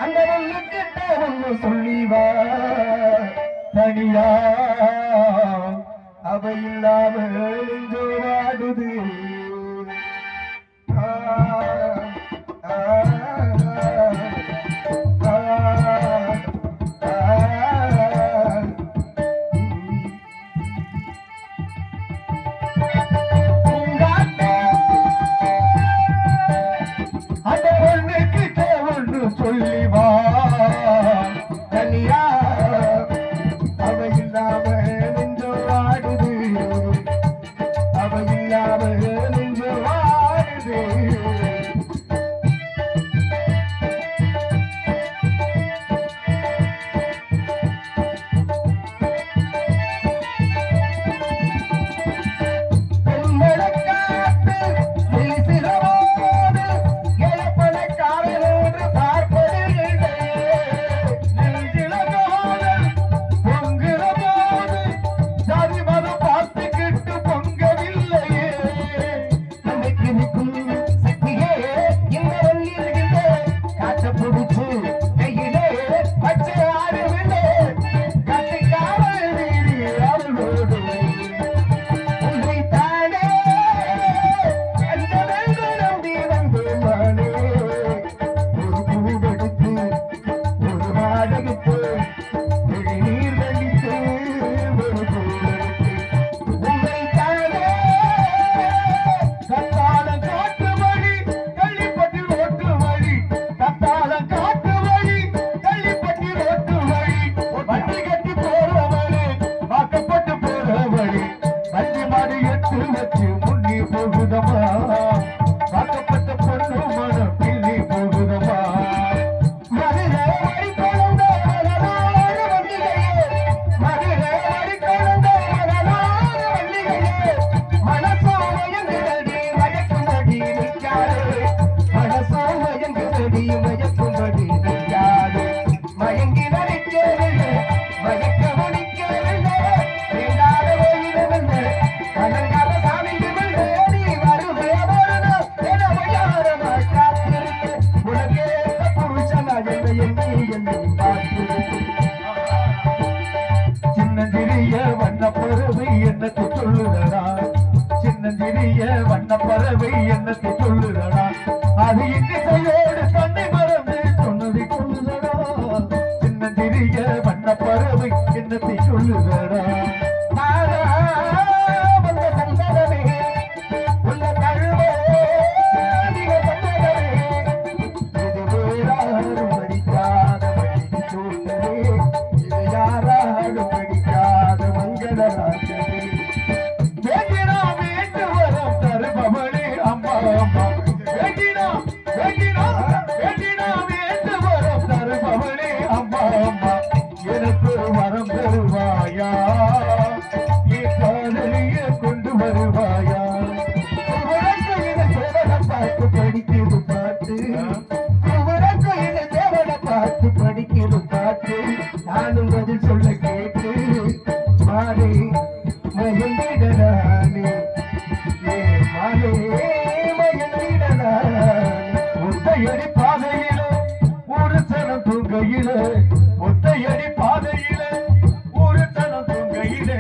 அந்த ஒண்ணு கிட்ட ஒண்ணு சொல்லிவா தனியா அவ இல்லாம நெஞ்சோ வாடுது சொல்லிவா தனியா அவ இல்லாம நெஞ்சோ வாடுது அவ இல்லாம நெஞ்சோ வாடுது என்னத்தை சொல்லுறடா சின்னஞ்சிறிய வண்ண பறவை என்னத்தை சொல்லுறடா அது இன்னிசையோடு தன்னை மறந்து சொன்னதை சொல்லுறடா சின்னஞ்சிறிய வண்ண பறவை என்னத்தை சொல்லுறடா எனக்கு வரம் தருவாயா காதலிய கொண்டு வருவாயா பார்த்து படிக்கிறது பாட்டு பார்த்து படிக்கிறது பாட்டு நானும் பதில் சொல்ல கேட்டு மாறே மயங்கிடலானே மாலே மயங்கிடலானே ஒத்தையடி பாதையில ஒரு சனம் தூங்கையில ஒத்தையடி பாதையில ஒரு சனம் தூங்கையில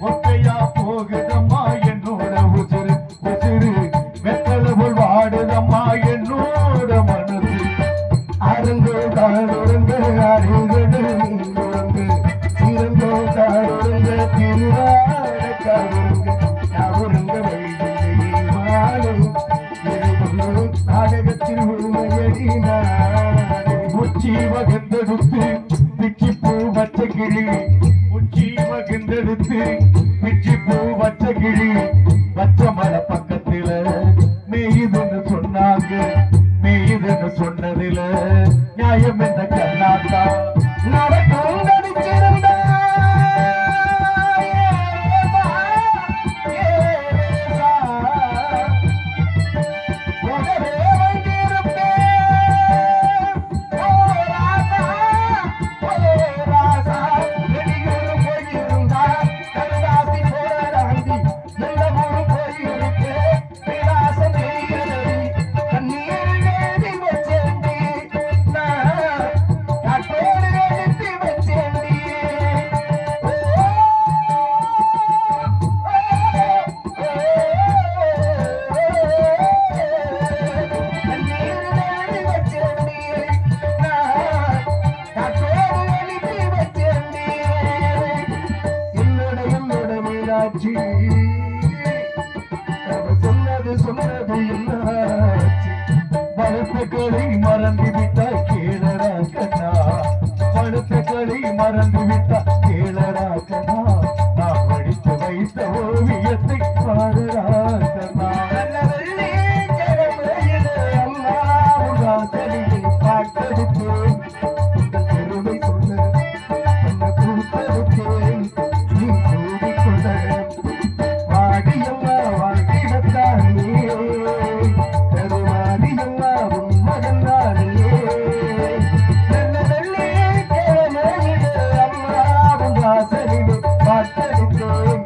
ஒத்தையா போகுதம்மா என்னோட உசிறு உசிறு வெத்தல போல் வாடுதம்மா என்னோட மனசு அருங்கோ தாருங்க அறிந்தது நீங்க சிறந்தோ தாருங்க திருவாட காருங்க அவருங்க வழியிலே மாலை நாடகத்தில் உண்மையடி உச்சி வகந்தெடுத்து பிச்சிப்பூ வச்ச கிளி உச்சி வகந்தெடுத்து பிச்சிப்பூ வச்ச கிளி வச்ச மலை பக்கத்துல மேயுதுன்னு சொன்னாங்க என்னாச்சு வளர்த்த களை மறந்து விட்டா கேளடா கண்ணா வளர்த்த களை மறந்து விட்டா கேளடா கண்ணா நான் படித்து வைத்த ஓவியத்தை பாடடா கண்ணா பார்த்தெடுத்தேன் உங்கள் பெருமை சொல்ல என்ன கூத்தெடுத்தேன் நீ கூடிக்கொள்ள வாடியம்மா வாழ்கிடத்தானே கருவாடியம்மா உன் மகன்தானே நல்ல வெள்ளே கேளையிடு அம்மா உன் வாசலிலே பார்த்தெடுத்தேன்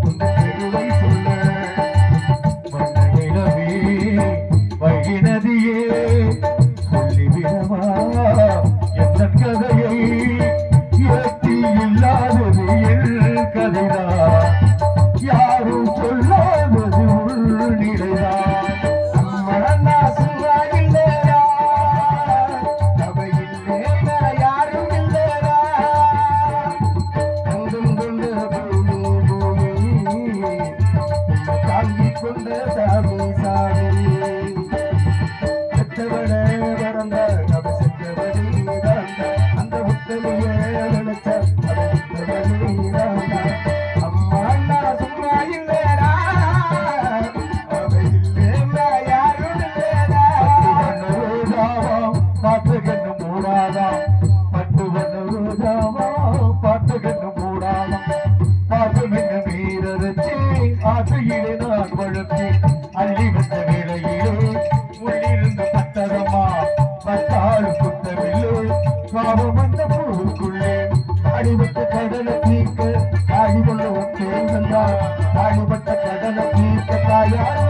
உங்கள் பெருமை சொல்ல வண்ண நிலவே வைகினதியே சொல்லிவிடவா எந்த கதையை இறக்கி இல்லாதது என் கதைதான் யாரும் சொல்லாதது உள்நிலைதான் அம்மனா சும்மா இல்லையா அவையில்லை யாரும் இல்லையா அங்கும் கொண்ட பூமி தாங்கிக் கொண்ட சாமி சாமி செத்தவட வரந்த கப செத்தவடி அந்த புத்தலிய நினைச்ச அதை புத்தவடி அம்மா அண்ணா சும்மா இல்லடா அவை இல்லைன்னா யாரும் இல்லடா பார்த்து கண்ணு மூடாதா பட்டு வண்ண ரோஜாவா பார்த்து கண்ணு மூடாதா பார்த்து மின்ன மீறச்சு ஆசையிலே நான் வளர்த்தி அள்ளி வந்த வேளையிலே உள்ளிருந்து பத்தரமா பத்தாள் புத்தமில்லோ பாவம் வந்த பூவுக்குள்ளே அடிபட்ட கடலை தீர்க்க அடிபொள்ள தேங்கந்தா அடிபட்ட கடலை தீர்க்க தாயார்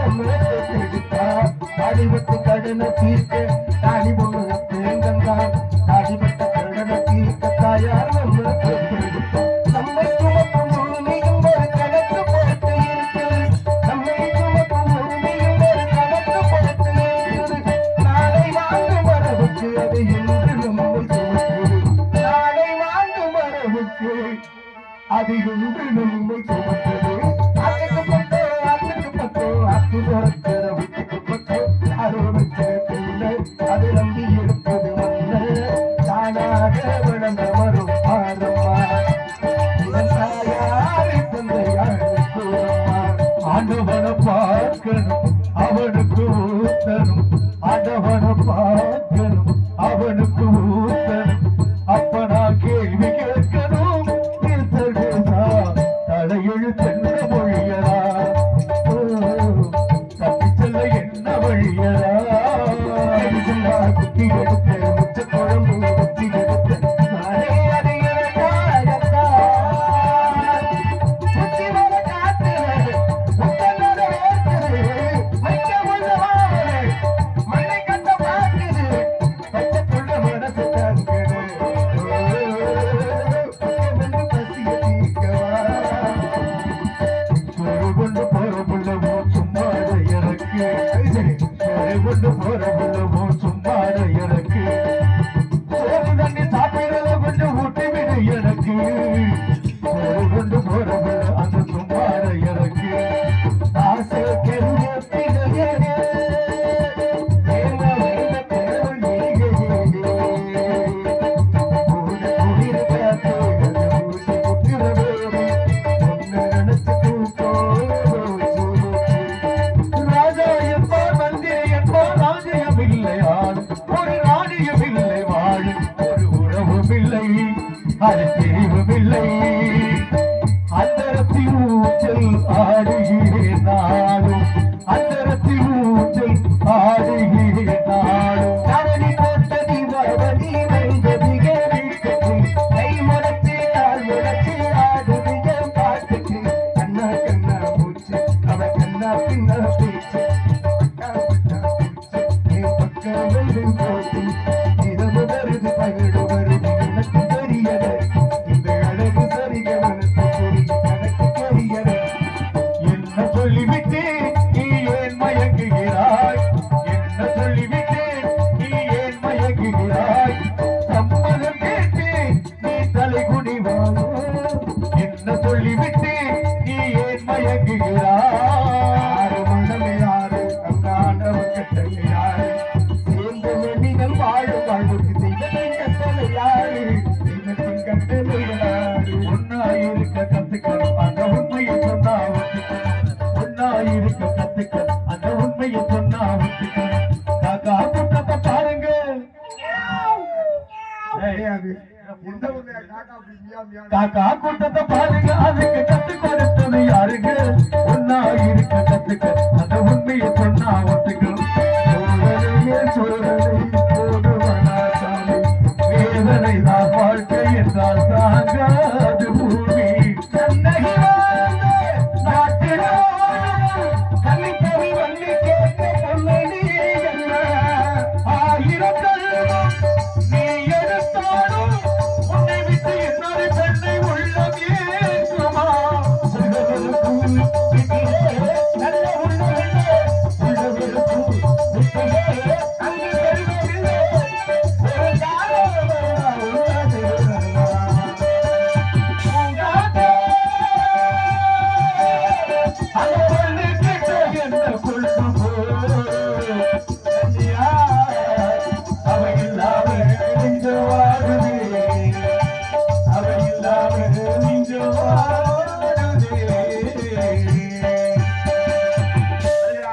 எடுத்தா அடிபட்ட கடலை தீர்க்க அடிபொள்ள தேங்கந்தா அடிபட்ட கடலை தீர்க்க தாயார் எடுத்தா நம்மை சுமக்கும் பூமியும் ஒரு கணக்கு போட்டு இருக்கு நம்மை சுமக்கும் பூமியும் ஒரு கணக்கு போட்டு இருக்கு நாளை வாங்கும் வரவுக்கு அது என்று நம்மை சுமக்குது நாளை வாங்கும் வரவுக்கு அது என்று நம்மை சுமக்குது அதுக்கு பத்தோ அத்து துறக்கிற வீட்டுக்கு பத்தோ அறுவடை அது நம்பி இருக்குது மண்ணு தானாக விளங்க வரும் பாரம்மா ஆண்டவனை பார்க்கணும் அவனுக்கு ஊத்தணும் ஆண்டவனை பார்க்கணும் அவனுக்கு ஊத்தணும் அப்ப நான் கேள்வி கேட்கணும் தலையெழுத்தென்ன மொழியரா தப்பி செல்ல என்ன வழியரா குத்தி எடுத்த முச்ச குழம்பு குத்தி எடுத்த நானே அதை கொண்டு போற சும்மாட எனக்கு சோறு தண்ணி சாப்பிடல கொஞ்சம் ஊட்டி விடு எனக்கு சோறு கொண்டு போற அந்த சும்மாட எனக்கு ஆசை அது தெரியவில்லை அந்தரத்தி ஊச்சல் ஆடுகிறேன் நாடும் அந்தரத்தி ஊச்சல் ஆடுகிறேன் நாடும் தவணி போட்ட தீபாவளி வெந்ததிக வீட்டுக்கு கை முடச்சு கால் முடச்சு ஆடுதிக பாட்டுக்கு கண்ணா கண்ணா மூச்சு அவ கண்ணா பின்னா பேச்சு பக்கம் வந்து போட்டு இரவு வருது பகடு வருது எனக்கு தெரியல இந்த அழகு சரிக மனசு புரிஞ்சு எனக்கு தெரியல என்ன சொல்லிவிட்டேன் நீ ஏன் மயங்குகிறாய் என்ன சொல்லிவிட்டேன் நீ ஏன் மயங்குகிறாய் சம்மதம் கேட்டேன் நீ தலை குனிவாயோ என்ன சொல்லிவிட்டேன் நீ ஏன் மயங்குகிறாய் மண்டமே யாரு அந்த ஆண்டவன் காக்கா அப்படி மியா மியா காக்கா கூட்டத்தை